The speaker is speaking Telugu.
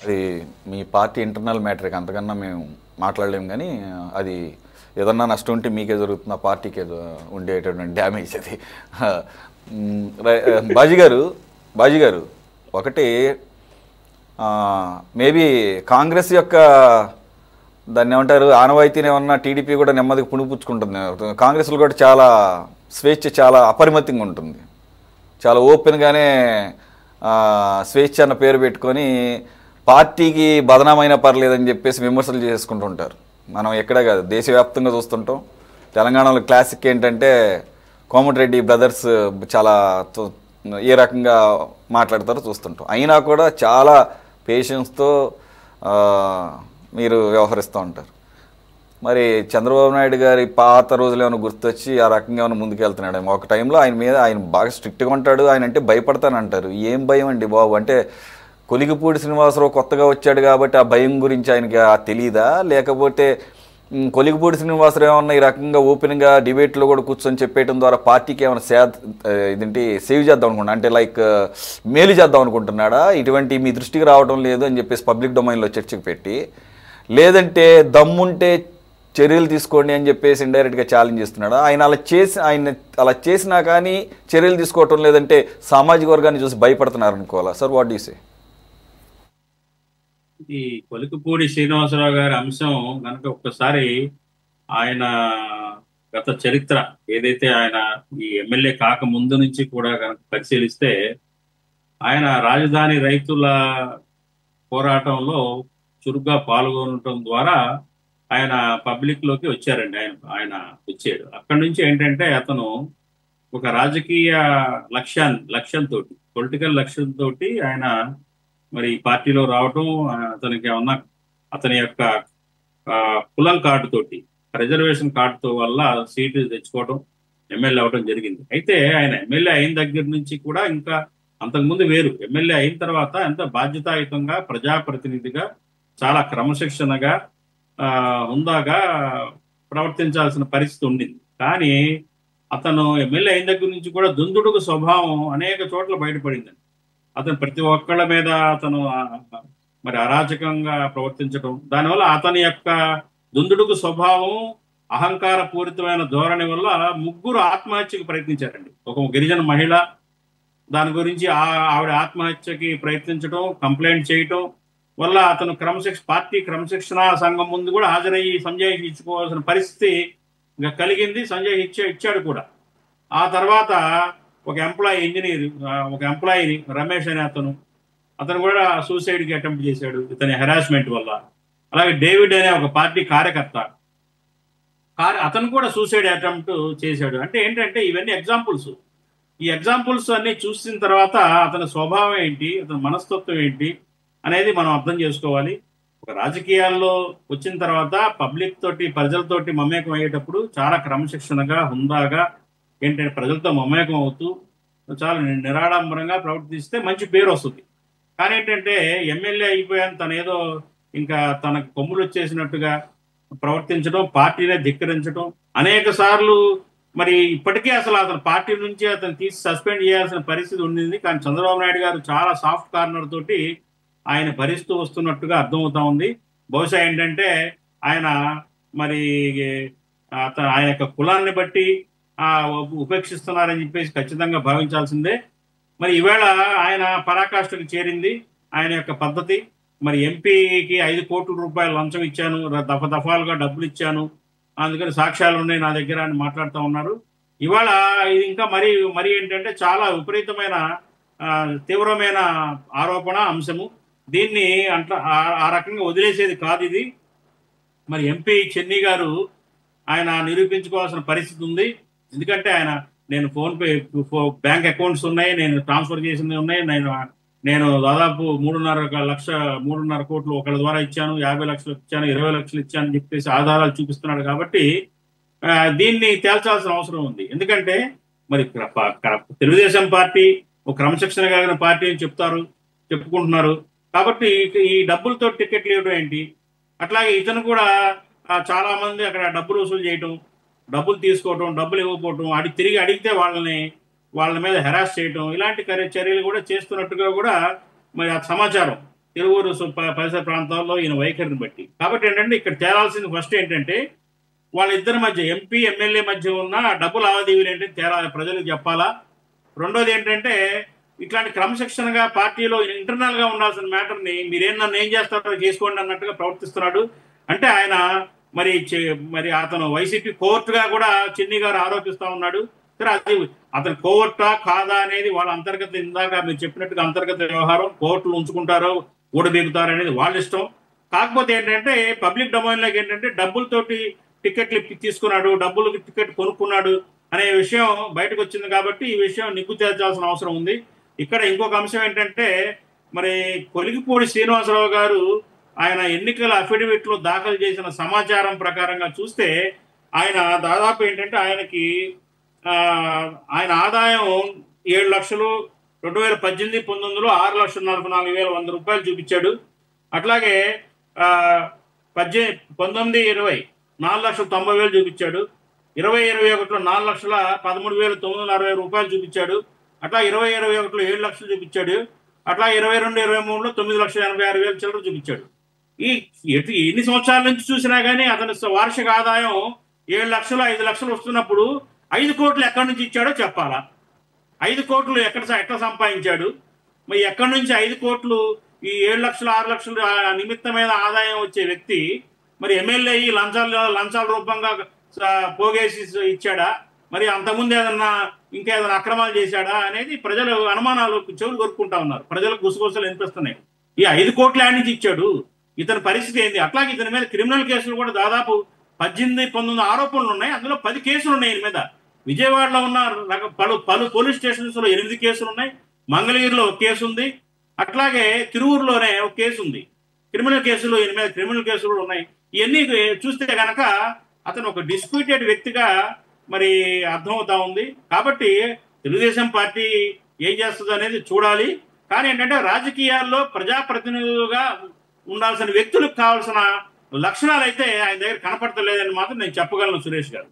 అది మీ పార్టీ ఇంటర్నల్ మ్యాటర్కి అంతకన్నా మేము మాట్లాడలేము కానీ అది ఏదన్నా నష్టం ఉంటే మీకే జరుగుతుంది, ఆ పార్టీకే ఉండేటటువంటి డ్యామేజ్ అది. బాజీ గారు ఒకటి మేబీ కాంగ్రెస్ యొక్క దాన్ని ఏమంటారు ఆనవాయితీని ఏమన్నా టీడీపీ కూడా నెమ్మదిగా పుణిపుచ్చుకుంటుంది. కాంగ్రెస్లో కూడా చాలా స్వేచ్ఛ చాలా అపరిమితంగా ఉంటుంది, చాలా ఓపెన్గానే స్వేచ్ఛ అన్న పేరు పెట్టుకొని పార్టీకి బదనామైనా పర్లేదని చెప్పేసి విమర్శలు చేసుకుంటుంటారు. మనం ఎక్కడే కాదు దేశవ్యాప్తంగా చూస్తుంటాం. తెలంగాణలో క్లాసిక్ ఏంటంటే కోమటిరెడ్డి బ్రదర్స్ చాలా ఏ రకంగా మాట్లాడతారో చూస్తుంటాం. అయినా కూడా చాలా పేషెన్స్తో మీరు వ్యవహరిస్తూ ఉంటారు. మరి చంద్రబాబు నాయుడు గారి పాత రోజులు ఏమైనా గుర్తొచ్చి ఆ రకంగా ఏమైనా ముందుకెళ్తున్నాడు? ఒక టైంలో ఆయన బాగా స్ట్రిక్ట్గా ఉంటాడు, ఆయన అంటే భయపడతానంటారు. ఏం భయం అండి బాబు? అంటే కొలిగిపూడి శ్రీనివాసరావు కొత్తగా వచ్చాడు కాబట్టి ఆ భయం గురించి ఆయనకి తెలీదా? లేకపోతే కొలిగిపూడి శ్రీనివాసరావు ఏమన్నా ఈ రకంగా ఓపెన్గా డిబేట్లో కూడా కూర్చొని చెప్పేయడం ద్వారా పార్టీకి ఏమైనా సేవ్ చేద్దాం అనుకుంటున్నా, అంటే లైక్ మేలు చేద్దాం అనుకుంటున్నాడా? ఇటువంటి మీ దృష్టికి రావడం లేదు అని చెప్పేసి పబ్లిక్ డొమైన్లో చర్చకు పెట్టి, లేదంటే దమ్ముంటే చర్యలు తీసుకోండి అని చెప్పేసి ఇండైరెక్ట్గా ఛాలెంజ్ చేస్తున్నాడు. ఆయన అలా చేసినా కానీ చర్యలు తీసుకోవటం లేదంటే సామాజిక వర్గాన్ని చూసి భయపడుతున్నారు అనుకోవాలా సార్? What you say? ఈ కొలికిపూడి శ్రీనివాసరావు గారి అంశం కనుక ఒక్కసారి ఆయన గత చరిత్ర ఏదైతే ఆయన ఈ ఎమ్మెల్యే కాక ముందు నుంచి కూడా కనుక పరిశీలిస్తే, ఆయన రాజధాని రైతుల పోరాటంలో చురుగ్గా పాల్గొనటం ద్వారా ఆయన పబ్లిక్ లోకి వచ్చారండి. ఆయన వచ్చాడు. అక్కడి నుంచి ఏంటంటే అతను ఒక రాజకీయ లక్ష్యంతో, పొలిటికల్ లక్ష్యంతో ఆయన మరి పార్టీలో రావటం, అతనికి ఏమన్నా అతని యొక్క కులం కార్డు తోటి, రిజర్వేషన్ కార్డుతో వల్ల సీటు తెచ్చుకోవడం, ఎమ్మెల్యే అవడం జరిగింది. అయితే ఆయన ఎమ్మెల్యే అయిన దగ్గర నుంచి కూడా ఇంకా అంతకుముందు వేరు, ఎమ్మెల్యే అయిన తర్వాత ఎంత బాధ్యతాయుతంగా ప్రజాప్రతినిధిగా చాలా క్రమశిక్షణగా హుందాగా ప్రవర్తించాల్సిన పరిస్థితి ఉండింది. కానీ అతను ఎమ్మెల్యే అయిన దగ్గర నుంచి కూడా దుందుడుకు స్వభావం అనేక చోట్ల బయటపడిందండి. అతను ప్రతి ఒక్కళ్ళ మీద అతను మరి అరాచకంగా ప్రవర్తించడం, దానివల్ల అతని యొక్క దుందుడుకు స్వభావం, అహంకార పూరితమైన ధోరణి వల్ల ముగ్గురు ఆత్మహత్యకు ప్రయత్నించారండి. ఒక గిరిజన మహిళ, దాని గురించి ఆవిడ ఆత్మహత్యకి ప్రయత్నించడం, కంప్లైంట్ చేయటం వల్ల అతను పార్టీ క్రమశిక్షణ సంఘం ముందు కూడా హాజరయ్యి సంజయ్ ఇచ్చుకోవాల్సిన పరిస్థితి ఇంకా కలిగింది. సంజయ్ ఇచ్చాడు కూడా. ఆ తర్వాత ఒక ఎంప్లాయీని రమేష్ అనే అతను కూడా సూసైడ్కి అటెంప్ట్ చేశాడు ఇతని హెరాస్మెంట్ వల్ల. అలాగే డేవిడ్ అనే ఒక పార్టీ కార్యకర్త, అతను కూడా సూసైడ్ అటెంప్ట్ చేశాడు. అంటే ఏంటంటే ఇవన్నీ ఎగ్జాంపుల్స్. ఈ ఎగ్జాంపుల్స్ అన్ని చూసిన తర్వాత అతని స్వభావం ఏంటి, అతని మనస్తత్వం ఏంటి అనేది మనం అర్థం చేసుకోవాలి. ఒక రాజకీయాల్లో వచ్చిన తర్వాత పబ్లిక్ తోటి, ప్రజలతోటి మమేకం అయ్యేటప్పుడు చాలా క్రమశిక్షణగా, హుందాగా ఏంటంటే ప్రజలతో మమేకం అవుతూ చాలా నిరాడంబరంగా ప్రవర్తిస్తే మంచి పేరు వస్తుంది. కానీ ఏంటంటే ఎమ్మెల్యే అయిపోయాను తను ఏదో ఇంకా తనకు కొమ్ములు వచ్చేసినట్టుగా ప్రవర్తించడం, పార్టీనే ధిక్కరించడం అనేక సార్లు. మరి ఇప్పటికే అసలు అతను పార్టీ నుంచి అతను తీసి సస్పెండ్ చేయాల్సిన పరిస్థితి ఉండింది. కానీ చంద్రబాబు నాయుడు గారు చాలా సాఫ్ట్ కార్నర్ తోటి ఆయన భరిస్తూ వస్తున్నట్టుగా అర్థమవుతా ఉంది. బహుశా ఏంటంటే ఆయన మరి ఆయన యొక్క కులాన్ని బట్టి ఉపేక్షిస్తున్నారని చెప్పేసి ఖచ్చితంగా భావించాల్సిందే. మరి ఈవేళ ఆయన పరాకాష్ఠకు చేరింది ఆయన యొక్క పద్ధతి. మరి ఎంపీకి 5 కోట్ల రూపాయలు లంచం ఇచ్చాను, దఫాలుగా డబ్బులు ఇచ్చాను, అందుకని సాక్ష్యాలు ఉన్నాయి నా దగ్గర అని మాట్లాడుతూ ఉన్నారు. ఇవాళ ఇది ఇంకా మరి ఏంటంటే చాలా విపరీతమైన తీవ్రమైన ఆరోపణ, అంశము. దీన్ని ఆ రకంగా వదిలేసేది కాదు ఇది. మరి ఎంపీ చెన్నీ గారు ఆయన నిరూపించుకోవాల్సిన పరిస్థితి ఉంది. ఎందుకంటే నేను ఫోన్పే బ్యాంక్ అకౌంట్స్ ఉన్నాయి, నేను ట్రాన్స్ఫర్ చేసింది ఉన్నాయి, నేను దాదాపు 3.5 కోట్లు ఒకళ్ళ ద్వారా ఇచ్చాను, 50 లక్షలు ఇచ్చాను, 20 లక్షలు ఇచ్చాను అని చెప్పేసి ఆధారాలు చూపిస్తున్నాడు. కాబట్టి దీన్ని తేల్చాల్సిన అవసరం ఉంది. ఎందుకంటే మరి తెలుగుదేశం పార్టీ ఒక క్రమశిక్షణ కలిగిన పార్టీ అని చెప్పుకుంటున్నారు. కాబట్టి ఈ డబ్బులతో టికెట్లు ఇవ్వడం ఏంటి? అట్లాగే ఇతను కూడా చాలా మంది అక్కడ డబ్బులు వసూలు చేయటం, డబ్బులు తీసుకోవటం, డబ్బులు ఇవ్వకపోవటం, తిరిగి అడిగితే వాళ్ళ మీద హెరాస్ చేయటం, ఇలాంటి చర్యలు కూడా చేస్తున్నట్టుగా కూడా మరి ఆ సమాచారం తిరువూరు పరిసర ప్రాంతాల్లో ఈయన వైఖరిని బట్టి. కాబట్టి ఏంటంటే ఇక్కడ తేలాల్సింది ఫస్ట్ ఏంటంటే వాళ్ళిద్దరి మధ్య ఎంపీ ఎమ్మెల్యే మధ్య ఉన్న డబ్బు లావాదేవీలు ఏంటంటే ప్రజలకు చెప్పాలా. రెండోది ఏంటంటే ఇట్లాంటి క్రమశిక్షణగా పార్టీలో ఇంటర్నల్ గా ఉండాల్సిన మ్యాటర్ని నన్ను ఏం చేస్తారో చేసుకోండి అన్నట్టుగా ప్రవర్తిస్తున్నాడు. అంటే ఆయన మరి అతను వైసీపీ కోర్టుగా కూడా చిన్ని గారు ఆరోపిస్తా ఉన్నాడు. సరే, అది అతను కోర్టా కాదా అనేది వాళ్ళ అంతర్గత, ఇందాక మీరు చెప్పినట్టుగా అంతర్గత వ్యవహారం. కోర్టులు ఉంచుకుంటారో ఊడబీగుతారో అనేది వాళ్ళ ఇష్టం. కాకపోతే ఏంటంటే పబ్లిక్ డొమైన్ లోకి ఏంటంటే డబ్బులతోటి టికెట్లు తీసుకున్నాడు, డబ్బులకి టికెట్ కొనుక్కున్నాడు అనే విషయం బయటకు వచ్చింది. కాబట్టి ఈ విషయం నిగ్గు తేల్చాల్సిన అవసరం ఉంది. ఇక్కడ ఇంకొక అంశం ఏంటంటే మరి కొలిగిపూడి శ్రీనివాసరావు గారు ఆయన ఎన్నికల అఫిడవిట్ లో దాఖలు చేసిన సమాచారం ప్రకారంగా చూస్తే ఆయన దాదాపు ఏంటంటే ఆయన ఆదాయం 7 లక్షలు 2018-19లో 6,44,100 రూపాయలు చూపించాడు. అట్లాగే 19-20 4,90,000 చూపించాడు. 20-21లో 4,13,960 రూపాయలు చూపించాడు. అట్లా 20-21లో 7 లక్షలు చూపించాడు. అట్లా 22-23లో 9,86,000 చిల్లర చూపించాడు. ఎన్ని సంవత్సరాల నుంచి చూసినా కానీ అతని వార్షిక ఆదాయం 7 లక్షలు 5 లక్షలు వస్తున్నప్పుడు 5 కోట్లు ఎక్కడి నుంచి ఇచ్చాడో చెప్పాలా. 5 కోట్లు ఎట్లా సంపాదించాడు, మరి ఎక్కడి నుంచి 5 కోట్లు ఈ 7 లక్షలు 6 లక్షలు నిమిత్తమైన ఆదాయం వచ్చే వ్యక్తి మరి ఎమ్మెల్యే లంచాల రూపంగా పోగేసి ఇచ్చాడా, మరి అంతకుముందు ఇంకేదైనా అక్రమాలు చేశాడా అనేది ప్రజలు అనుమానాలు చెవులు కొరుక్కుంటా ఉన్నారు. ప్రజలకు గుసగుసలు వినిపిస్తున్నాయి. ఈ 5 కోట్ల యాడ్ నుంచి ఇచ్చాడు, ఇతని పరిస్థితి ఏంది. అట్లాగే ఇతని మీద క్రిమినల్ కేసులు కూడా దాదాపు 18-19 ఆరోపణలు ఉన్నాయి. అందులో 10 కేసులు ఉన్నాయి ఈయన మీద. విజయవాడలో ఉన్న పలు పోలీస్ స్టేషన్స్ లో 8 కేసులు ఉన్నాయి. మంగళగిరిలో ఒక కేసు ఉంది. అట్లాగే తిరువూరులోనే ఒక కేసు ఉంది. క్రిమినల్ కేసులు ఈయన మీద క్రిమినల్ కేసులు ఉన్నాయి. ఇవన్నీ చూస్తే కనుక అతను ఒక డిస్ప్యూటెడ్ వ్యక్తిగా మరి అర్థమవుతా ఉంది. కాబట్టి తెలుగుదేశం పార్టీ ఏం చేస్తుంది అనేది చూడాలి. కానీ ఏంటంటే రాజకీయాల్లో ప్రజాప్రతినిధులుగా ఉండాల్సిన వ్యక్తులకు కావాల్సిన లక్షణాలు అయితే ఆయన దగ్గర కనపడతలేదని మాత్రం నేను చెప్పగలను సురేష్ గారు.